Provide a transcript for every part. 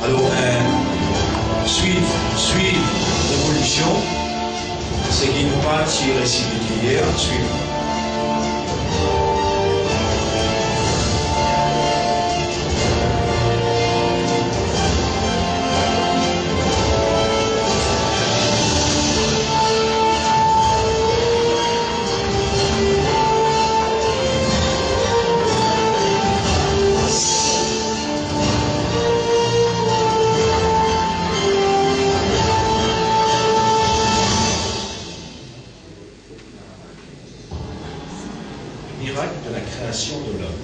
Alors, suivre l'évolution, c'est qu'il nous pas tiré hier, suivre. De la création de l'homme.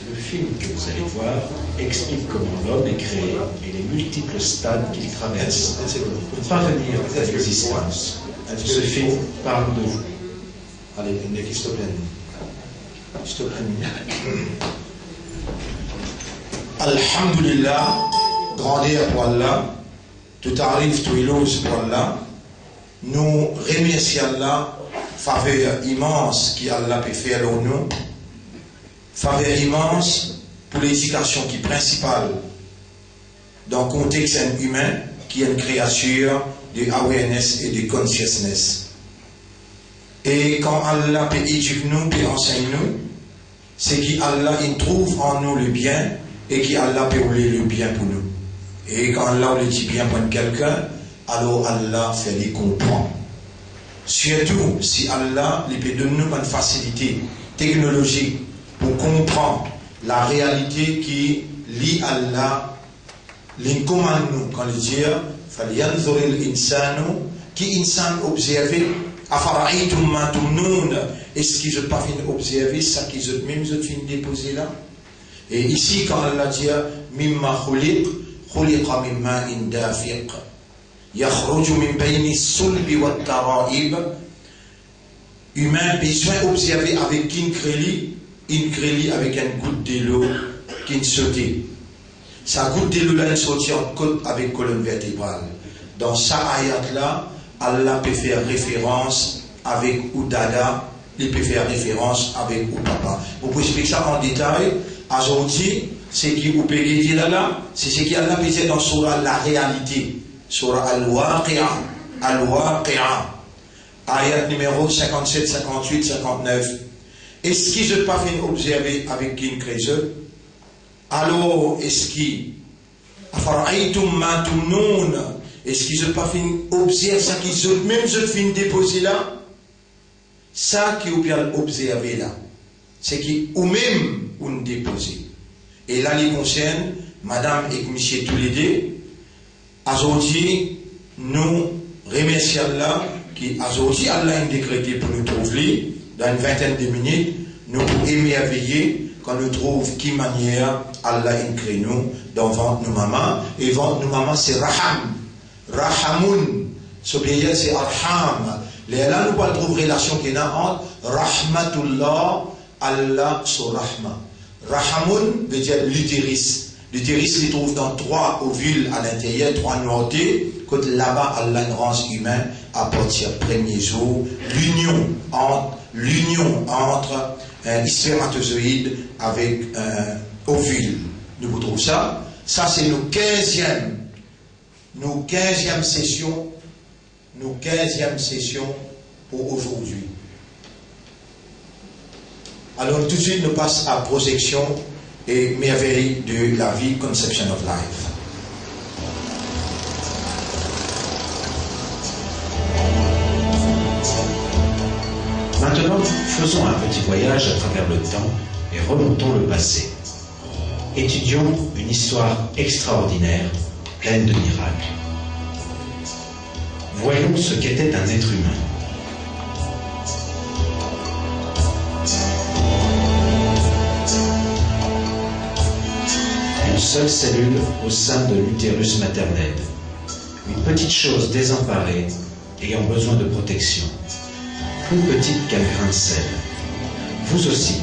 Le film que vous allez voir explique comment l'homme est créé et les multiples stades qu'il traverse pour parvenir à l'existence. Ce film parle de vous. Allez, s'il te plaît. S'il te plaît. Alhamdulillah, grandeur pour Allah, tout arrive, tout ilose pour Allah. Nous remercions Allah. Faveur immense qu'Allah peut faire pour nous. Faveur immense pour l'éducation qui est principale dans le contexte humain, qui est une créature de awareness et de consciousness. Et quand Allah peut éduquer nous, peut enseigner nous, c'est qu'Allah trouve en nous le bien et qu'Allah peut rouler le bien pour nous. Et quand Allah le dit bien pour quelqu'un, alors Allah fait les comprendre. Surtout si Allah peut donner nous une facilité technologique pour comprendre la réalité qui lie Allah, l'incommande nous, quand il dit qui insan observer, est-ce qu'ils n'ont pas fini d'observer ça qu'ils ont même fini de déposer là? Et ici, quand Allah dit mimma khuliq, khuliqa mimma indafiq. يخرج من بين الصلب والترائب. Humain besoin d'observer avec une crélie avec une goutte de l'eau qui sautait. Sa goutte de l'eau là, elle sortit en côte avec colonne vertébrale. Dans sa ayat là, Allah peut faire référence avec Oudada, il peut faire référence avec Oupapa. Vous pouvez expliquer ça en détail. Aujourd'hui, c'est qui vous pouvez dire là, c'est ce qui Allah peut dire dans Surah la réalité. Surah Al-Waqi'a, ayat numéro 57, 58, 59. Est-ce qu'ils n'ont pas fait observer avec une création? Alors, est-ce qu'ils n'ont pas fait observer ça qu'ils ont même fait déposer là? Ça qui ont bien observé là, c'est qu'ils ont même déposé. Et là, il concerne madame et monsieur tous les deux. Aujourd'hui, nous remercions Allah qui aujourd'hui Allah a décrété pour nous trouver dans une vingtaine de minutes, nous pouvons émerveiller quand nous trouvons qui manière Allah a créé nous devant nos mamans. Et devant nos mamans, c'est Raham. Rahamun. S'obéir, c'est Arham. Là, nous pouvons trouver relation qui est entre Rahmatullah, Allah, sur Rahma. Rahamun veut dire l'utérus. L'utérus se trouve dans 3 ovules à l'intérieur, 3 noités. Quand là-bas, Allah rend humain à partir du premier jour. L'union entre un spermatozoïde avec un ovule. Nous vous trouvons ça. Ça, c'est nos 15e session pour aujourd'hui. Alors, tout de suite, nous passons à projection et merveille de la vie, Conception of Life. Maintenant, faisons un petit voyage à travers le temps et remontons le passé. Étudions une histoire extraordinaire, pleine de miracles. Voyons ce qu'était un être humain. Une seule cellule au sein de l'utérus maternel. Une petite chose désemparée, ayant besoin de protection. Plus petite qu'un grain de sel. Vous aussi,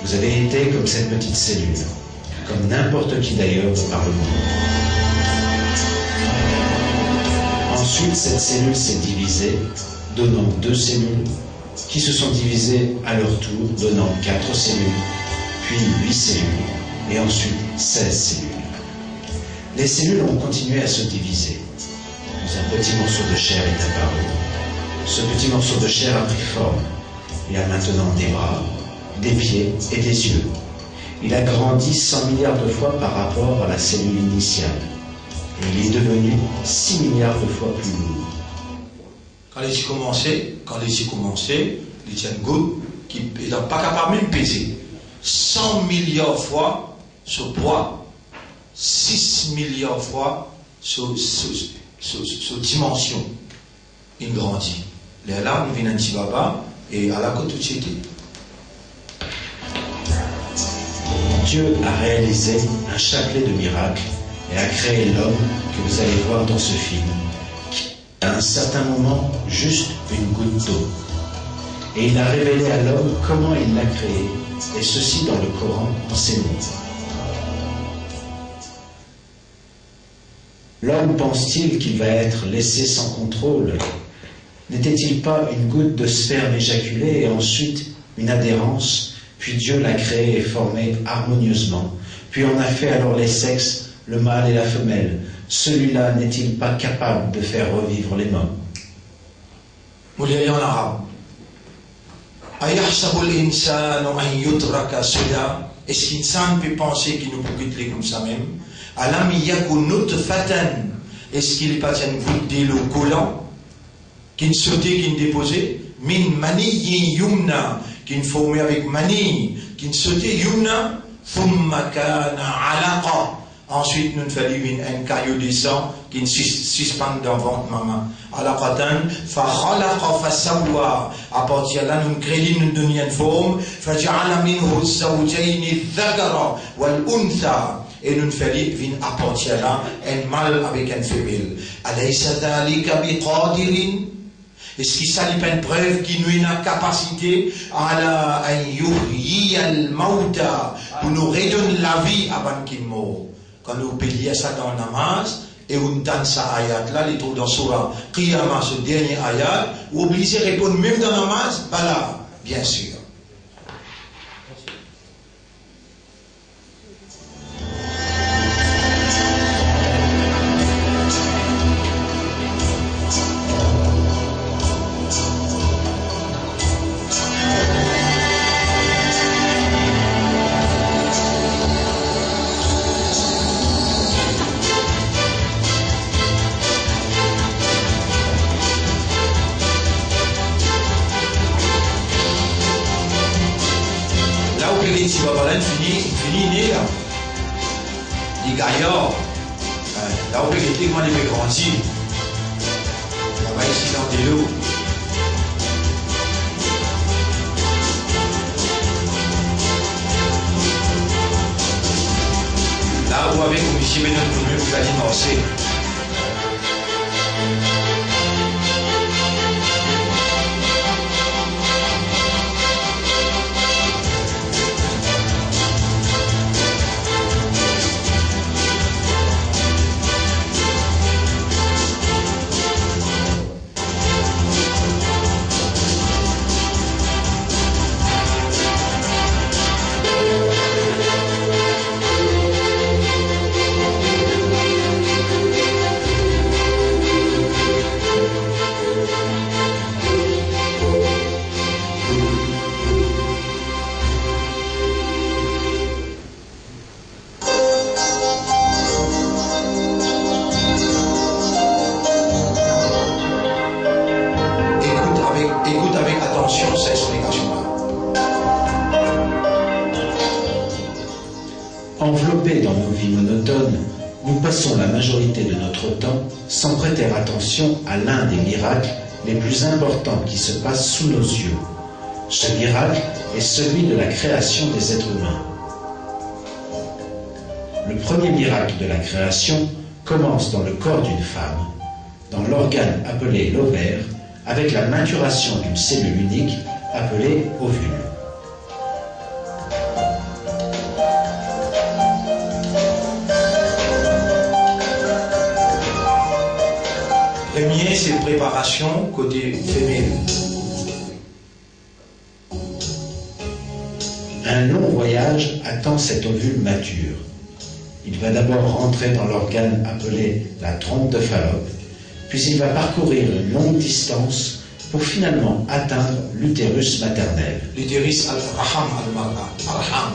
vous avez été comme cette petite cellule, comme n'importe qui d'ailleurs par le monde. Ensuite, cette cellule s'est divisée, donnant 2 cellules, qui se sont divisées à leur tour, donnant 4 cellules, puis 8 cellules, et ensuite 16 cellules. Les cellules ont continué à se diviser. Puis un petit morceau de chair est apparu. Ce petit morceau de chair a pris forme. Il a maintenant des bras, des pieds et des yeux. Il a grandi 100 milliards de fois par rapport à la cellule initiale. Et il est devenu 6 milliards de fois plus lourd. Quand les yeux commençaient, les tiennent good, qui n'est pas capable même de peser. 100 milliards fois ce poids, 6 milliards fois ce dimension. Il grandit. Les larmes viennent un petit baba et à la côte tout de suite. Dieu a réalisé un chapelet de miracles et a créé l'homme que vous allez voir dans ce film, qui à un certain moment juste une goutte d'eau. Et il a révélé à l'homme comment il l'a créé, et ceci dans le Coran enseigné. L'homme pense-t-il qu'il va être laissé sans contrôle? N'était-il pas une goutte de sperme éjaculée et ensuite une adhérence? Puis Dieu l'a créé et formé harmonieusement. Puis on a fait alors les sexes, le mâle et la femelle. Celui-là n'est-il pas capable de faire revivre les morts? En arabe. Est-ce qu'insan peut penser qu'il nous peut quitter comme ça même? Est-ce qu'il n'est pas une goutte d'eau collant? Qui ne sautait, qui ne déposait? Min mani yumna, qui ne formait avec mani, qui ne sautait yumna, thumma kana alaqa. Ensuite, nous fallait un caillou de sang qui ne suspend dans ventre maman. Alaqatan, fa khalaqa fa sawwa. À partir de là, nous créons, nous donnons une forme. Fa ja'ala minhu zawjayni dhakara wal untha. Et nous fallait venir à partir de là un mâle avec une femelle. Alaysa dhalika biqadirin. Est-ce qu'il s'agit pas une preuve qui nous a une capacité à yuhyi al-mauta, pour nous redonner la vie avant qu'il meure? Quand nous payons ça dans le namaz, et on donne ça ayat là, les trouve dans Surah Qiyamah, ce dernier ayat, ou obligé de répondre même dans le namaz, voilà, bien sûr. Fini né là. Les gaillards, là où il était, moi, il avait grandi. Là-bas, ici, dans des lots. Là où avec M. Benoît Commune, vous allez danser. Enveloppés dans nos vies monotones, nous passons la majorité de notre temps sans prêter attention à l'un des miracles les plus importants qui se passent sous nos yeux. Ce miracle est celui de la création des êtres humains. Le premier miracle de la création commence dans le corps d'une femme, dans l'organe appelé l'ovaire, avec la maturation d'une cellule unique appelée ovule. Premier, c'est préparation côté féminin. Un long voyage attend cet ovule mature. Il va d'abord rentrer dans l'organe appelé la trompe de Fallope, puis il va parcourir une longue distance pour finalement atteindre l'utérus maternel. L'utérus al-raham al-mar'a, al-raham.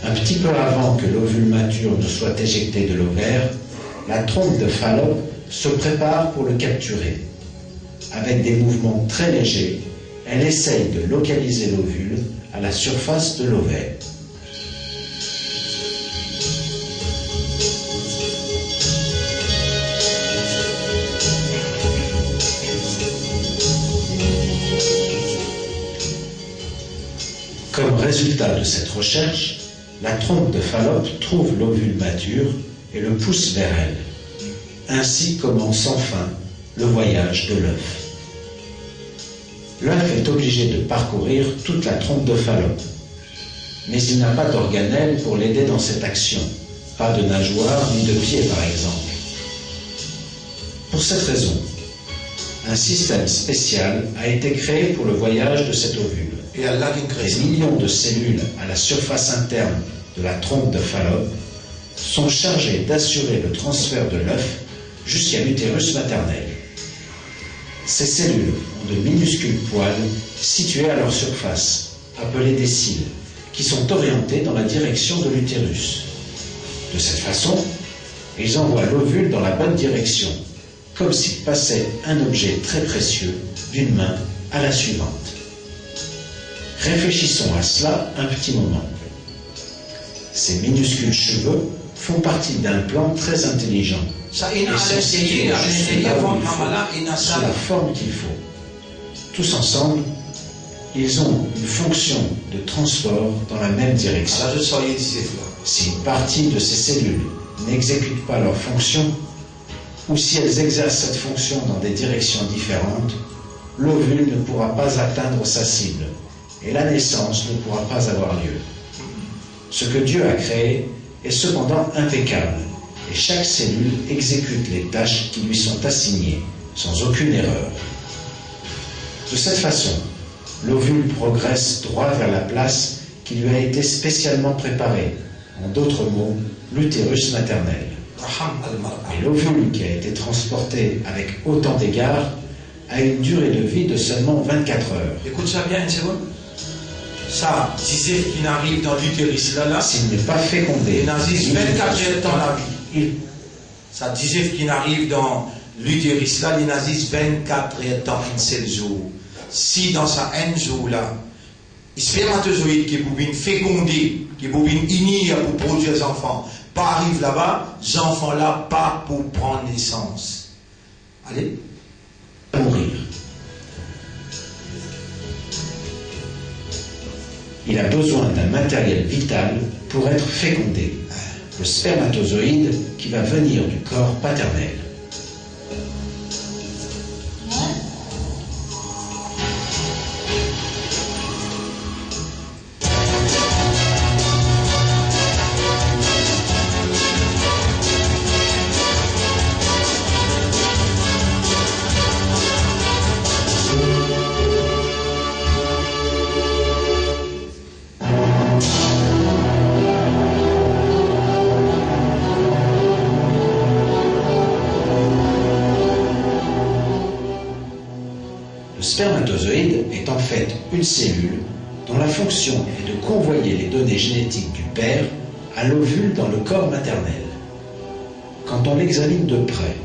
Un petit peu avant que l'ovule mature ne soit éjecté de l'ovaire, la trompe de Fallope se prépare pour le capturer. Avec des mouvements très légers, elle essaye de localiser l'ovule à la surface de l'ovaire. Comme résultat de cette recherche, la trompe de Fallope trouve l'ovule mature et le pousse vers elle. Ainsi commence enfin le voyage de l'œuf. L'œuf est obligé de parcourir toute la trompe de Fallope, mais il n'a pas d'organelle pour l'aider dans cette action, pas de nageoire ni de pied par exemple. Pour cette raison, un système spécial a été créé pour le voyage de cet ovule. Des millions de cellules à la surface interne de la trompe de Fallope sont chargées d'assurer le transfert de l'œuf jusqu'à l'utérus maternel. Ces cellules ont de minuscules poils situés à leur surface, appelés des cils, qui sont orientés dans la direction de l'utérus. De cette façon, ils envoient l'ovule dans la bonne direction, comme s'il passait un objet très précieux d'une main à la suivante. Réfléchissons à cela un petit moment. Ces minuscules cheveux font partie d'un plan très intelligent et sont situés juste là où il faut, sous la forme qu'il faut. Tous ensemble, ils ont une fonction de transport dans la même direction. Si une partie de ces cellules n'exécute pas leur fonction, ou si elles exercent cette fonction dans des directions différentes, l'ovule ne pourra pas atteindre sa cible et la naissance ne pourra pas avoir lieu. Ce que Dieu a créé est cependant impeccable et chaque cellule exécute les tâches qui lui sont assignées sans aucune erreur. De cette façon, l'ovule progresse droit vers la place qui lui a été spécialement préparée, en d'autres mots, l'utérus maternel. Et l'ovule qui a été transporté avec autant d'égards a une durée de vie de seulement 24 heures. Écoute ça bien une seconde. Ça, Zizef qui n'arrive dans l'utérus là, s'il n'est pas fécondé, il n'existe 24 heures de temps la vie. Ça, Zizef qui n'arrive dans l'utérus là, il n'existe 24 heures de temps un seul jour. Si dans sa un jour là, le spermatozoïde qui est pour féconder, qui est pour unir pour produire des enfants, pas arrive là-bas, les enfants là, pas pour prendre naissance. Allez. Mourir. Il a besoin d'un matériel vital pour être fécondé, le spermatozoïde qui va venir du corps paternel. Le spermatozoïde est en fait une cellule dont la fonction est de convoyer les données génétiques du père à l'ovule dans le corps maternel. Quand on l'examine de près,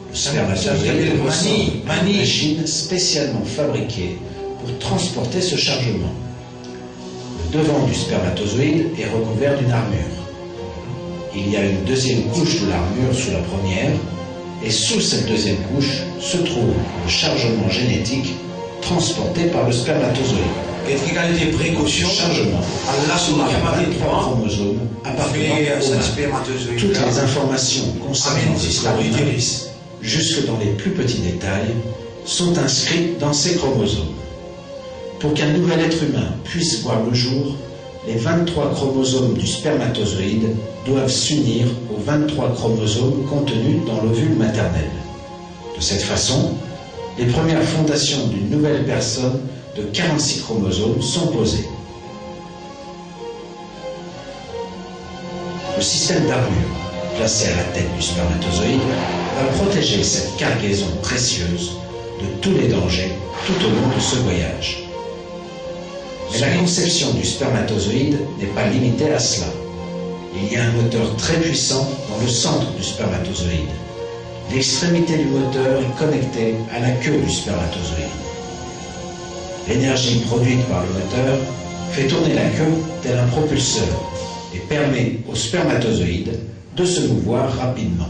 le spermatozoïde ressemble à une machine spécialement fabriquée pour transporter ce chargement. Le devant du spermatozoïde est recouvert d'une armure. Il y a une deuxième couche de l'armure sous la première, et sous cette deuxième couche se trouve le chargement génétique transporté par le spermatozoïde. Des précautions. Le chargement, il y a 23 chromosomes appartenant au spermatozoïde. Toutes les informations concernant le corps humain, jusque dans les plus petits détails, sont inscrites dans ces chromosomes. Pour qu'un nouvel être humain puisse voir le jour, les 23 chromosomes du spermatozoïde doivent s'unir aux 23 chromosomes contenus dans l'ovule maternel. De cette façon, les premières fondations d'une nouvelle personne de 46 chromosomes sont posés. Le système d'armure, placé à la tête du spermatozoïde, va protéger cette cargaison précieuse de tous les dangers tout au long de ce voyage. Mais la conception du spermatozoïde n'est pas limitée à cela. Il y a un moteur très puissant dans le centre du spermatozoïde. L'extrémité du moteur est connectée à la queue du spermatozoïde. L'énergie produite par le moteur fait tourner la queue tel un propulseur et permet au spermatozoïde de se mouvoir rapidement.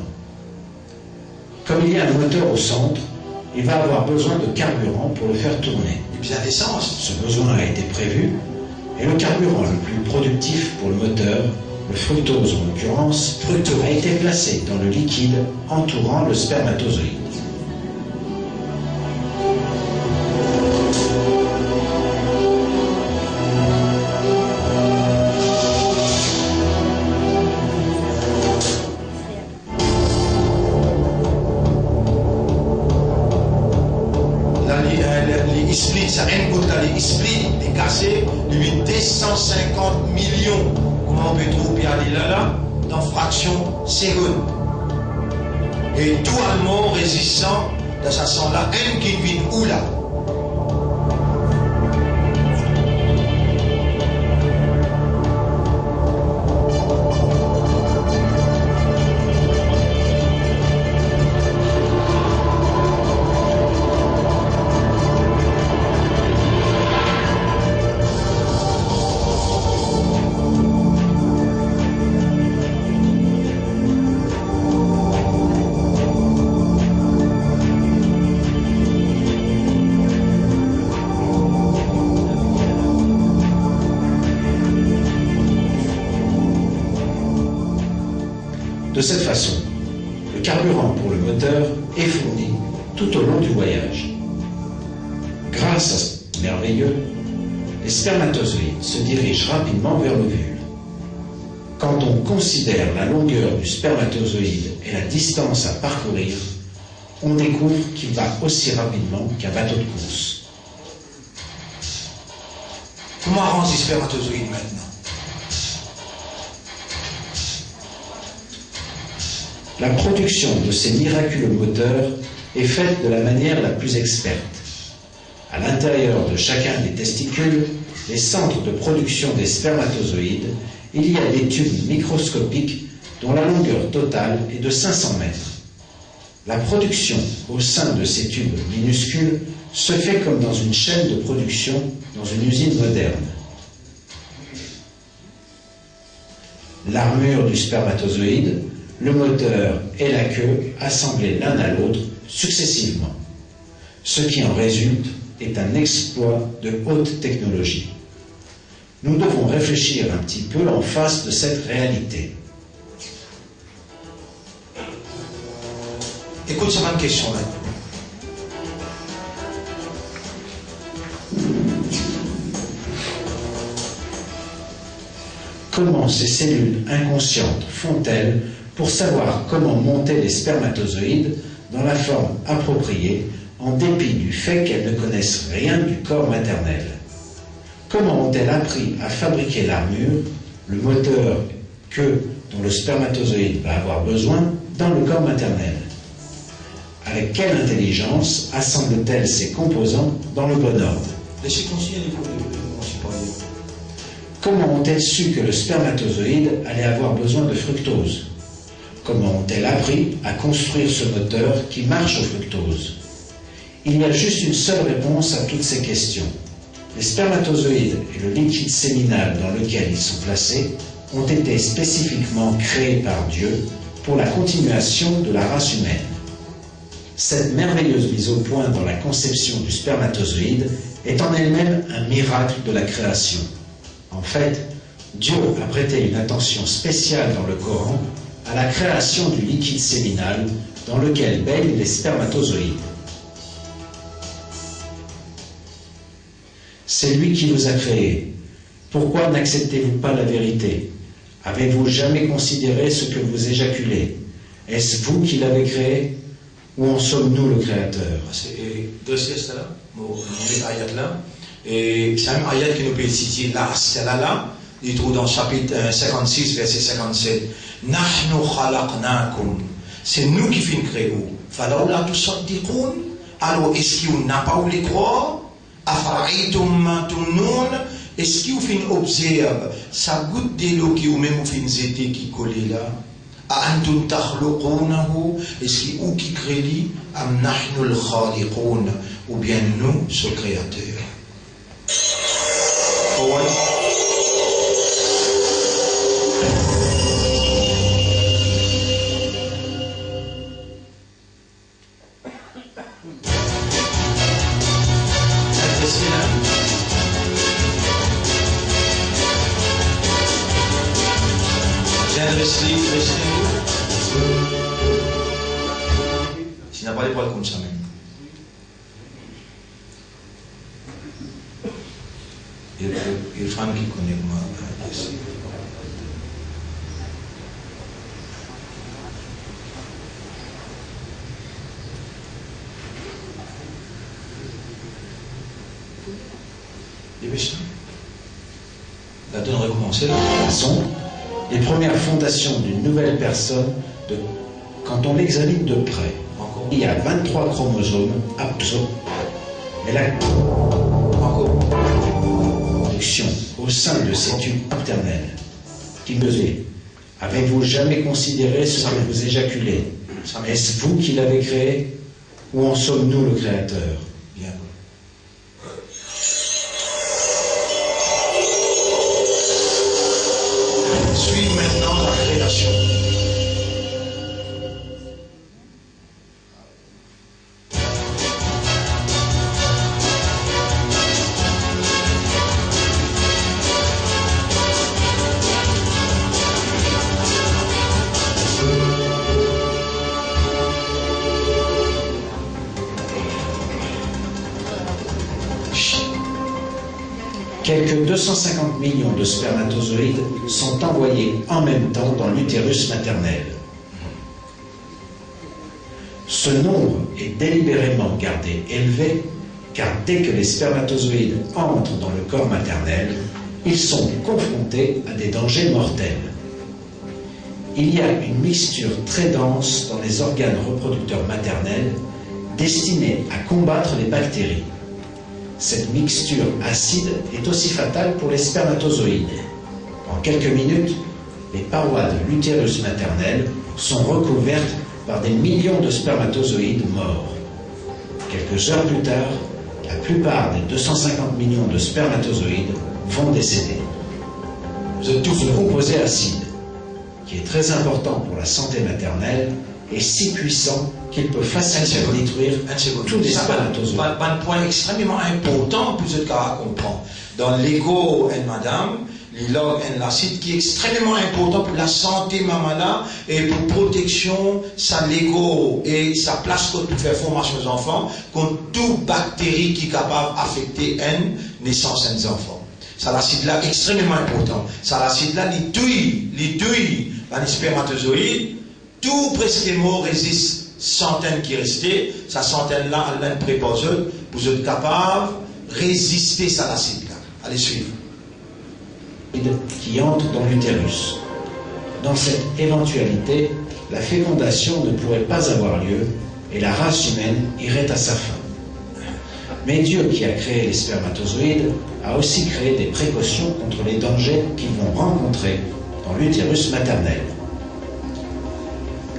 Comme il y a un moteur au centre, il va avoir besoin de carburant pour le faire tourner. Et bien d'essence. Ce besoin a été prévu et le carburant le plus productif pour le moteur, le fructose en l'occurrence, a été placé dans le liquide entourant le spermatozoïde. Les split, ça rien que les split, les cassés, 250 millions. Comment on peut trouver là dans fraction seconde. Et tout allemand résistant dans sa sang là, un qui vit où là. De cette façon, le carburant pour le moteur est fourni tout au long du voyage. Grâce à ce merveilleux, les spermatozoïdes se dirigent rapidement vers l'ovule. Quand on considère la longueur du spermatozoïde et la distance à parcourir, on découvre qu'il va aussi rapidement qu'un bateau de course. Comment arrange les spermatozoïdes maintenant? La production de ces miraculeux moteurs est faite de la manière la plus experte. À l'intérieur de chacun des testicules, les centres de production des spermatozoïdes, il y a des tubes microscopiques dont la longueur totale est de 500 mètres. La production au sein de ces tubes minuscules se fait comme dans une chaîne de production dans une usine moderne. L'armure du spermatozoïde, le moteur et la queue assemblés l'un à l'autre successivement. Ce qui en résulte est un exploit de haute technologie. Nous devons réfléchir un petit peu en face de cette réalité. Écoute, ça va une question maintenant. Comment ces cellules inconscientes font-elles pour savoir comment monter les spermatozoïdes dans la forme appropriée en dépit du fait qu'elles ne connaissent rien du corps maternel? Comment ont-elles appris à fabriquer l'armure, le moteur dont le spermatozoïde va avoir besoin dans le corps maternel? Avec quelle intelligence assemblent-elles ces composants dans le bon ordre? Laissez continuer les problèmes. Comment ont-elles su que le spermatozoïde allait avoir besoin de fructose? Comment ont-elles appris à construire ce moteur qui marche au fructose? Il y a juste une seule réponse à toutes ces questions. Les spermatozoïdes et le liquide séminal dans lequel ils sont placés ont été spécifiquement créés par Dieu pour la continuation de la race humaine. Cette merveilleuse mise au point dans la conception du spermatozoïde est en elle-même un miracle de la création. En fait, Dieu a prêté une attention spéciale dans le Coran à la création du liquide séminal dans lequel baignent les spermatozoïdes. C'est lui qui vous a créé. Pourquoi n'acceptez-vous pas la vérité? Avez-vous jamais considéré ce que vous éjaculez? Est-ce vous qui l'avez créé? Ou en sommes-nous le Créateur? Et c'est un ayat qui nous peut citer là, c'est là, il trouve dans chapitre 56, verset 57. Nahnu khalaqnakum. C'est nous qui finissons créer. Falaoula tusaddiqoun. Alors, est-ce qu'on n'a pas voulu croire? Afara'aytum ma tumnun. Est-ce qu'on finit observe sa goutte de l'eau qui ou même au fin zété qui collait là? Antum takhluqunahu. Est-ce qu'on qui crée? Am nahnu al-khaliqoun. Ou bien nous, ce créateur. Tu n'as pas les poils comme ça même. Il femme qui connaît moi. La donne recommencer. Sont les premières fondations d'une nouvelle personne quand on l'examine de près. Encore. Il y a 23 chromosomes absents. Mais la production au sein de ces tubes maternels qui pesait. Avez-vous jamais considéré ce que vous éjaculez? Est-ce vous qui l'avez créé ou en sommes-nous le créateur? Bien. Suis maintenant la création. Quelques 250 millions de spermatozoïdes sont envoyés en même temps dans l'utérus maternel. Ce nombre est délibérément gardé élevé car dès que les spermatozoïdes entrent dans le corps maternel, ils sont confrontés à des dangers mortels. Il y a une mixture très dense dans les organes reproducteurs maternels destinée à combattre les bactéries. Cette mixture acide est aussi fatale pour les spermatozoïdes. En quelques minutes, les parois de l'utérus maternel sont recouvertes par des millions de spermatozoïdes morts. Quelques heures plus tard, la plupart des 250 millions de spermatozoïdes vont décéder. Ce composé acide, qui est très important pour la santé maternelle, est si puissant qu'il peut facilement détruire tous les spermatozoïdes. Un point extrêmement important pour ce cas à comprendre. Dans l'ego et madame, l'ilog et l'acide qui est extrêmement important pour la santé mamana et pour protection sa l'ego et sa place pour faire formation aux enfants contre toute bactérie qui est capable d'affecter une naissance des enfants. Ça l'acide là extrêmement important. Ça l'acide là les douilles, les spermatozoïdes, tout presque mot résiste. Centaines qui restaient, sa centaine là, elle prépose, vous êtes capable de résister à l'acide là. Allez suivre. Qui entre dans l'utérus. Dans cette éventualité, la fécondation ne pourrait pas avoir lieu et la race humaine irait à sa fin. Mais Dieu qui a créé les spermatozoïdes a aussi créé des précautions contre les dangers qu'ils vont rencontrer dans l'utérus maternel.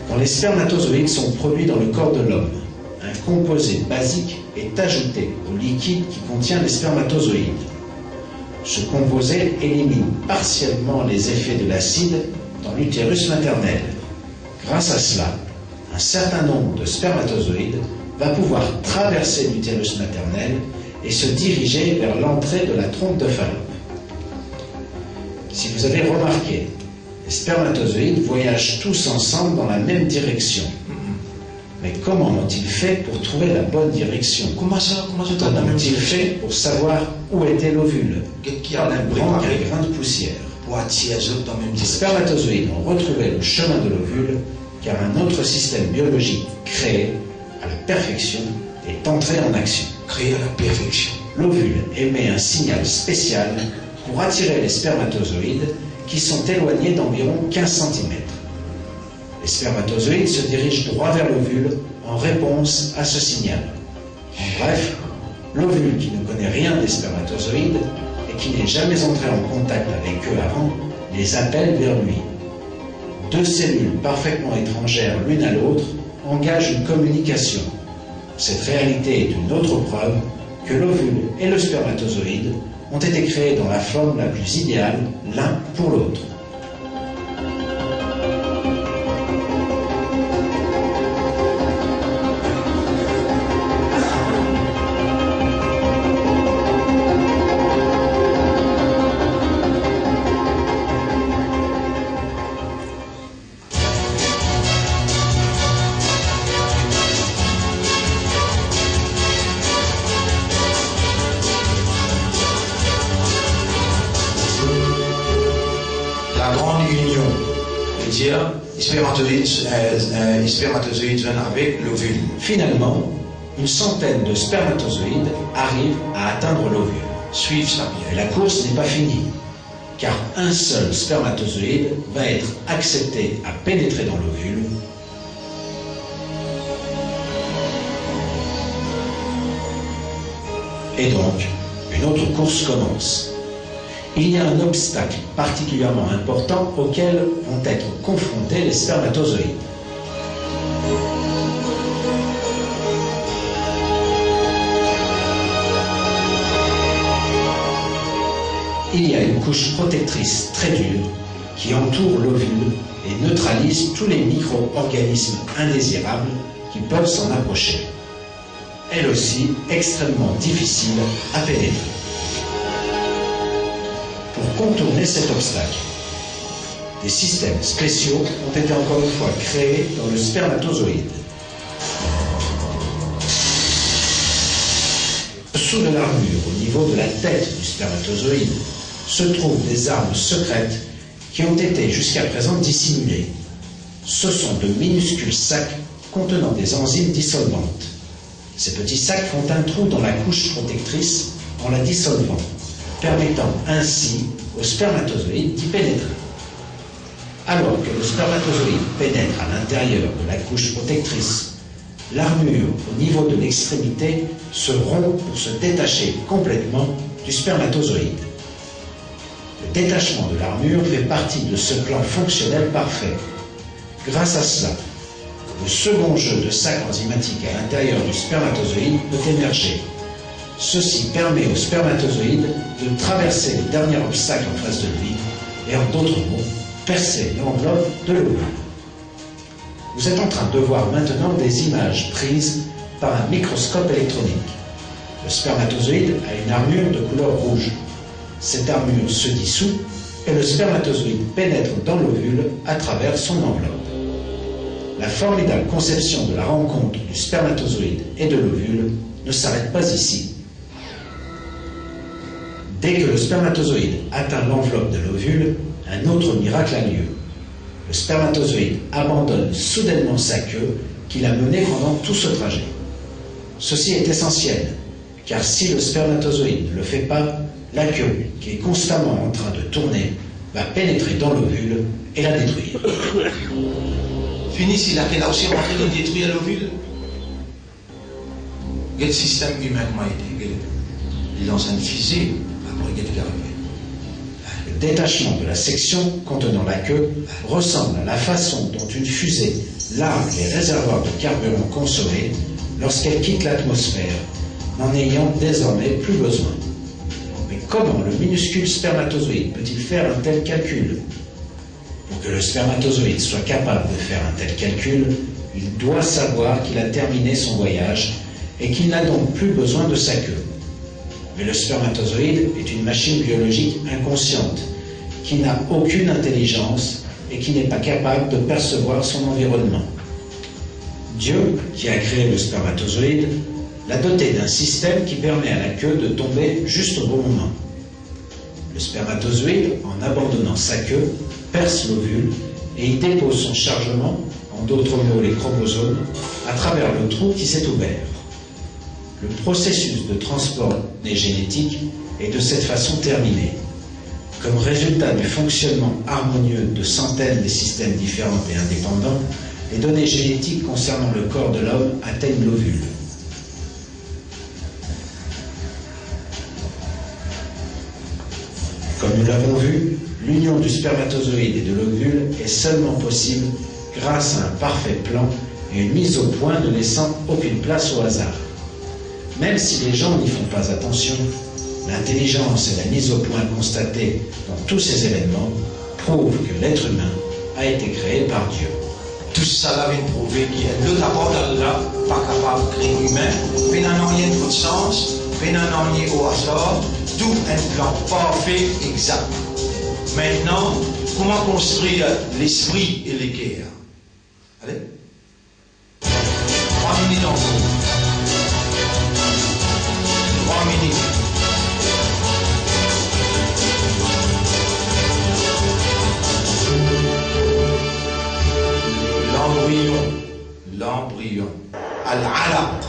Quand les spermatozoïdes sont produits dans le corps de l'homme, un composé basique est ajouté au liquide qui contient les spermatozoïdes. Ce composé élimine partiellement les effets de l'acide dans l'utérus maternel. Grâce à cela, un certain nombre de spermatozoïdes va pouvoir traverser l'utérus maternel et se diriger vers l'entrée de la trompe de Fallope. Si vous avez remarqué, les spermatozoïdes voyagent tous ensemble dans la même direction. Mais comment ont-ils fait pour trouver la bonne direction? Comment ont-ils fait pour savoir où était l'ovule? Par un grand grain de poussière. Les spermatozoïdes ont retrouvé le chemin de l'ovule car un autre système biologique créé à la perfection est entré en action. Créé à la perfection. l'ovule émet un signal spécial pour attirer les spermatozoïdes qui sont éloignés d'environ 15 cm. Les spermatozoïdes se dirigent droit vers l'ovule en réponse à ce signal. En bref, l'ovule qui ne connaît rien des spermatozoïdes et qui n'est jamais entré en contact avec eux avant, les appelle vers lui. Deux cellules parfaitement étrangères l'une à l'autre engagent une communication. Cette réalité est une autre preuve que l'ovule et le spermatozoïde ont été créés dans la forme la plus idéale l'un pour l'autre. La grande union, c'est-à-dire les spermatozoïdes viennent avec l'ovule. Finalement, une centaine de spermatozoïdes arrivent à atteindre l'ovule. Suivre ça Et bien. la course n'est pas finie, car un seul spermatozoïde va être accepté à pénétrer dans l'ovule. Et donc, une autre course commence. Il y a un obstacle particulièrement important auquel vont être confrontés les spermatozoïdes. Il y a une couche protectrice très dure qui entoure l'ovule et neutralise tous les micro-organismes indésirables qui peuvent s'en approcher. Elle aussi extrêmement difficile à pénétrer. Pour contourner cet obstacle, des systèmes spéciaux ont été encore une fois créés dans le spermatozoïde. Sous de l'armure, au niveau de la tête du spermatozoïde, se trouvent des armes secrètes qui ont été jusqu'à présent dissimulées. Ce sont de minuscules sacs contenant des enzymes dissolvantes. Ces petits sacs font un trou dans la couche protectrice en la dissolvant, permettant ainsi au spermatozoïde d'y pénétrer. Alors que le spermatozoïde pénètre à l'intérieur de la couche protectrice, l'armure au niveau de l'extrémité se rompt pour se détacher complètement du spermatozoïde. Le détachement de l'armure fait partie de ce plan fonctionnel parfait. Grâce à cela, le second jeu de sacs enzymatiques à l'intérieur du spermatozoïde peut émerger. Ceci permet au spermatozoïde de traverser le dernier obstacle en face de lui et, en d'autres mots, percer l'enveloppe de l'ovule. Vous êtes en train de voir maintenant des images prises par un microscope électronique. Le spermatozoïde a une armure de couleur rouge. Cette armure se dissout et le spermatozoïde pénètre dans l'ovule à travers son enveloppe. La formidable conception de la rencontre du spermatozoïde et de l'ovule ne s'arrête pas ici. Dès que le spermatozoïde atteint l'enveloppe de l'ovule, un autre miracle a lieu. Le spermatozoïde abandonne soudainement sa queue qu'il a menée pendant tout ce trajet. Ceci est essentiel, car si le spermatozoïde ne le fait pas, la queue, qui est constamment en train de tourner, va pénétrer dans l'ovule et la détruire. Fini si là qu'elle a aussi rentré de détruire l'ovule. Quel système humain m'a été? Il lance une fusée, après qu'est-ce qui arrive? Le détachement de la section contenant la queue ressemble à la façon dont une fusée largue les réservoirs de carburant consommés lorsqu'elle quitte l'atmosphère, n'en ayant désormais plus besoin. Mais comment le minuscule spermatozoïde peut-il faire un tel calcul? Pour que le spermatozoïde soit capable de faire un tel calcul, il doit savoir qu'il a terminé son voyage et qu'il n'a donc plus besoin de sa queue. Mais le spermatozoïde est une machine biologique inconsciente, qui n'a aucune intelligence et qui n'est pas capable de percevoir son environnement. Dieu, qui a créé le spermatozoïde, l'a doté d'un système qui permet à la queue de tomber juste au bon moment. Le spermatozoïde, en abandonnant sa queue, perce l'ovule et y dépose son chargement, en d'autres mots les chromosomes, à travers le trou qui s'est ouvert. le processus de transport des génétiques est de cette façon terminé. Comme résultat du fonctionnement harmonieux de centaines de systèmes différents et indépendants, les données génétiques concernant le corps de l'homme atteignent l'ovule. Comme nous l'avons vu, l'union du spermatozoïde et de l'ovule est seulement possible grâce à un parfait plan et une mise au point ne laissant aucune place au hasard. Même si les gens n'y font pas attention, l'intelligence et la mise au point constatée dans tous ces événements prouvent que l'être humain a été créé par Dieu. Tout ça là vient prouver qu'il y a l'autre apport d'Allah, pas capable de créer humain, mais n'en a rien de sens, mais n'en a rien au hasard, tout un plan parfait, exact. Maintenant, comment construire l'esprit et les guerres? Allez. 3 minutes en cours. 3 minutes. L'embryon. Al-alaq.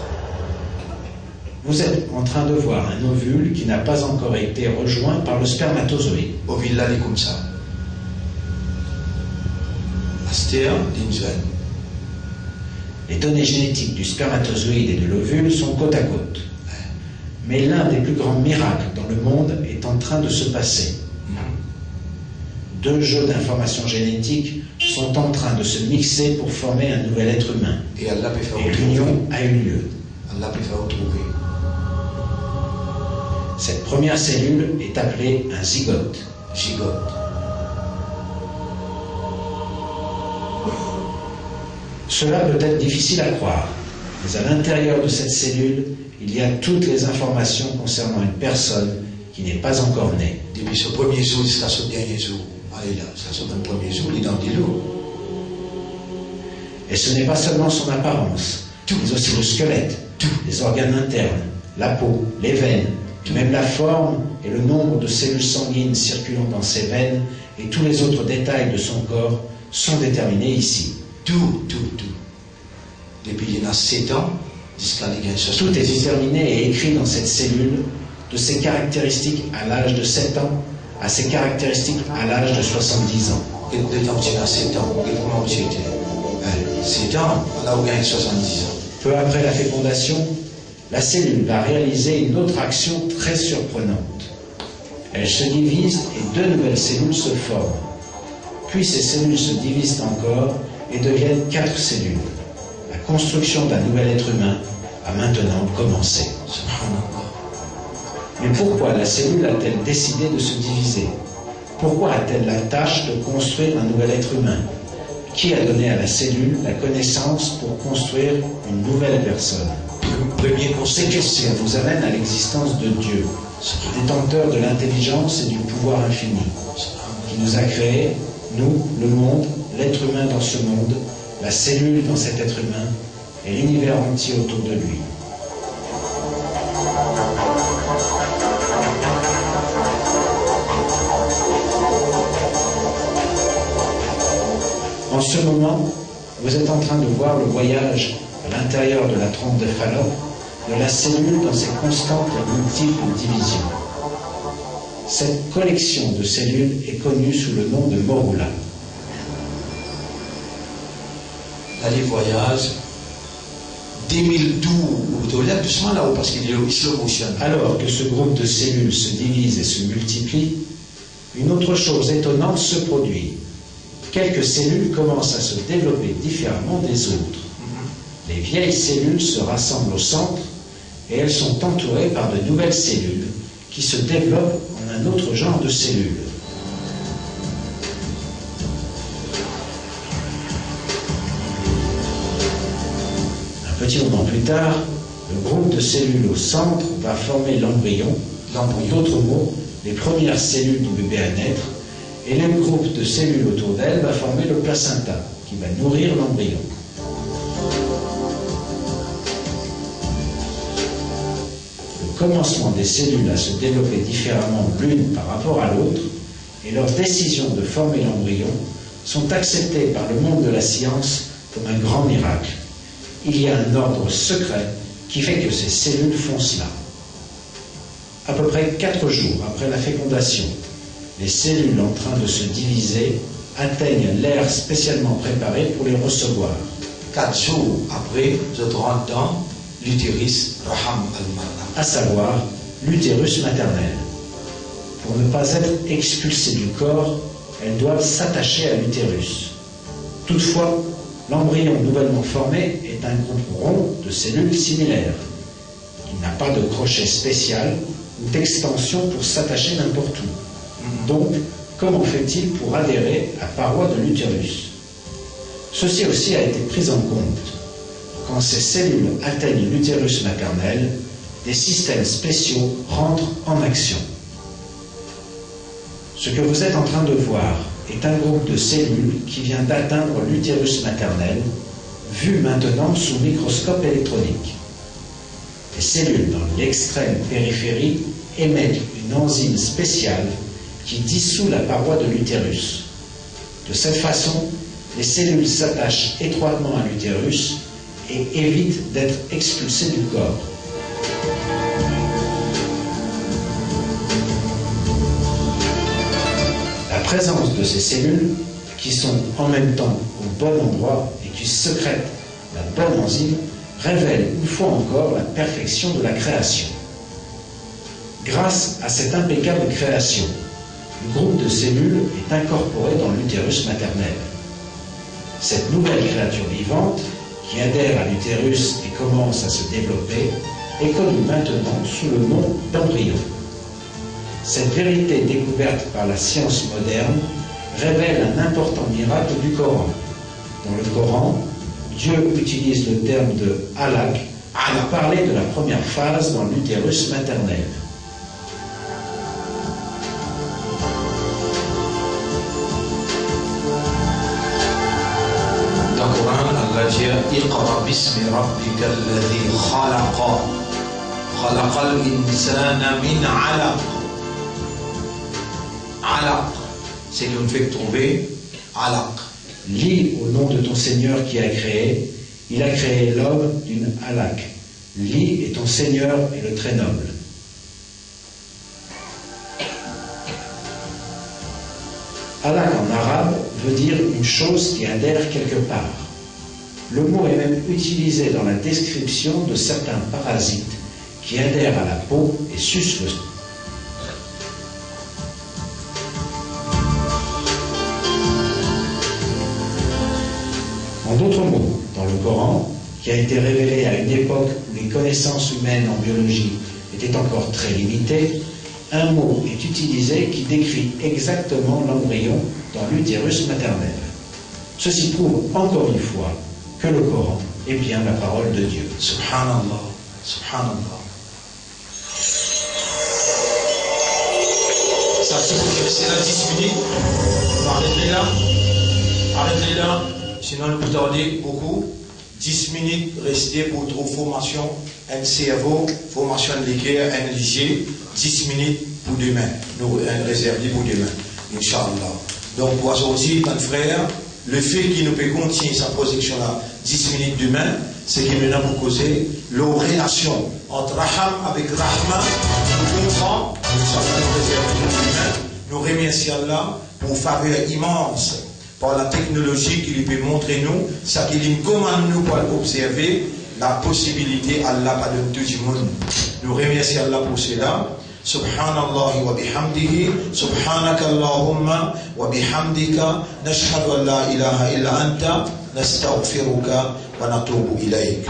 Vous êtes en train de voir un ovule qui n'a pas encore été rejoint par le spermatozoïde. Ovule là, il est comme ça. Astéa, Dinsven. Les données génétiques du spermatozoïde et de l'ovule sont côte à côte. Mais l'un des plus grands miracles dans le monde est en train de se passer. Deux jeux d'informations génétiques sont en train de se mixer pour former un nouvel être humain. Et l'union a eu lieu. Allah peut faire retrouver. Cette première cellule est appelée un zygote. Zygote. Cela peut être difficile à croire, mais à l'intérieur de cette cellule, il y a toutes les informations concernant une personne qui n'est pas encore née. Depuis ce premier jour jusqu'à ce dernier jour. Allez là, ça c'est le premier jour, il est dans des lots. Et ce n'est pas seulement son apparence, mais aussi le squelette, les organes internes, la peau, les veines, même la forme et le nombre de cellules sanguines circulant dans ses veines et tous les autres détails de son corps sont déterminés ici. Tout. Depuis il y a 7 ans, jusqu'à l'égalité. Tout est déterminé et écrit dans cette cellule, de ses caractéristiques à l'âge de 7 ans à ses caractéristiques à l'âge de 70 ans. Et de temps tu as 7 ans, et comment tu étais 7 ans, là où il y a 70 ans. Peu après la fécondation, la cellule va réaliser une autre action très surprenante. Elle se divise et 2 nouvelles cellules se forment. Puis ces cellules se divisent encore et deviennent 4 cellules. La construction d'un nouvel être humain a maintenant commencé. Mais pourquoi la cellule a-t-elle décidé de se diviser? Pourquoi a-t-elle la tâche de construire un nouvel être humain? Qui a donné à la cellule la connaissance pour construire une nouvelle personne? Ces questions vous amènent à l'existence de Dieu, détenteur de l'intelligence et du pouvoir infini, qui nous a créés, nous, le monde, l'être humain dans ce monde, la cellule dans cet être humain et l'univers entier autour de lui. En ce moment, vous êtes en train de voir le voyage à l'intérieur de la trompe de Fallope de la cellule dans ses constantes et multiples divisions. Cette collection de cellules est connue sous le nom de morula. Là, les voyages, 2012, vous devez doucement là-haut parce qu'il y a le slow motion. Alors que ce groupe de cellules se divise et se multiplie, une autre chose étonnante se produit. Quelques cellules commencent à se développer différemment des autres. Les vieilles cellules se rassemblent au centre et elles sont entourées par de nouvelles cellules qui se développent en un autre genre de cellules. Un petit moment plus tard, le groupe de cellules au centre va former l'embryon, en d'autres mots, les premières cellules du bébé à naître, et le groupe de cellules autour d'elle va former le placenta, qui va nourrir l'embryon. Le commencement des cellules à se développer différemment l'une par rapport à l'autre, et leur décision de former l'embryon, sont acceptées par le monde de la science comme un grand miracle. Il y a un ordre secret qui fait que ces cellules font cela. À peu près 4 jours après la fécondation, les cellules en train de se diviser atteignent l'air spécialement préparé pour les recevoir. 4 jours après, je rentre dans l'utérus Raham al-Mar'a. À savoir l'utérus maternel. Pour ne pas être expulsées du corps, elles doivent s'attacher à l'utérus. Toutefois, l'embryon nouvellement formé est un groupe rond de cellules similaires. Il n'a pas de crochet spécial ou d'extension pour s'attacher n'importe où. Donc, comment fait-il pour adhérer à la paroi de l'utérus? Ceci aussi a été pris en compte. Quand ces cellules atteignent l'utérus maternel, des systèmes spéciaux rentrent en action. Ce que vous êtes en train de voir est un groupe de cellules qui vient d'atteindre l'utérus maternel, vu maintenant sous microscope électronique. Les cellules dans l'extrême périphérie émettent une enzyme spéciale qui dissout la paroi de l'utérus. De cette façon, les cellules s'attachent étroitement à l'utérus et évitent d'être expulsées du corps. La présence de ces cellules, qui sont en même temps au bon endroit et qui sécrètent la bonne enzyme, révèle une fois encore la perfection de la création. Grâce à cette impeccable création, le groupe de cellules est incorporé dans l'utérus maternel. Cette nouvelle créature vivante, qui adhère à l'utérus et commence à se développer, est connue maintenant sous le nom d'embryon. Cette vérité découverte par la science moderne révèle un important miracle du Coran. Dans le Coran, Dieu utilise le terme de halak pour parler de la première phase dans l'utérus maternel. Dans le Coran, Allah dit Iqra bismi rabbika alladhi khalaqa khalaqal insana min alaq. Alaq, c'est qu'on fait trouver alaq. Lis au nom de ton Seigneur qui a créé. Il a créé l'homme d'une halak. Lis et ton Seigneur est le très noble. Halak en arabe veut dire une chose qui adhère quelque part. Le mot est même utilisé dans la description de certains parasites qui adhèrent à la peau et sucent le sang. En d'autres mots, dans le Coran, qui a été révélé à une époque où les connaissances humaines en biologie étaient encore très limitées, un mot est utilisé qui décrit exactement l'embryon dans l'utérus maternel. Ceci prouve encore une fois que le Coran est bien la parole de Dieu. Subhanallah, subhanallah. Ça c'est là 10 minutes. Arrêtez là. Arrêtez là. Sinon nous tardons beaucoup. 10 minutes restez pour trop formation, un cerveau, formation de l'équerre, un léger. 10 minutes pour demain. Nous réservons pour demain. Inch'Allah. Donc pour aujourd'hui, mon frère, le fait qu'il nous peut continuer sa projection là 10 minutes demain, c'est qu'il nous a pour causer la relation entre Raham avec Rahman. Nous comprend, nous remercions Allah pour faveur immense par la technologie qui lui peut montrer nous, ça qui lui commande nous pour observer la possibilité Allah pas de tout le monde. Nous remercions Allah pour cela. Subhanallah wa bihamdihi, subhanaka Allahumma wa bihamdika, nashhadu an la ilaha illa anta, nastaghfiruka wa natubu ilayk.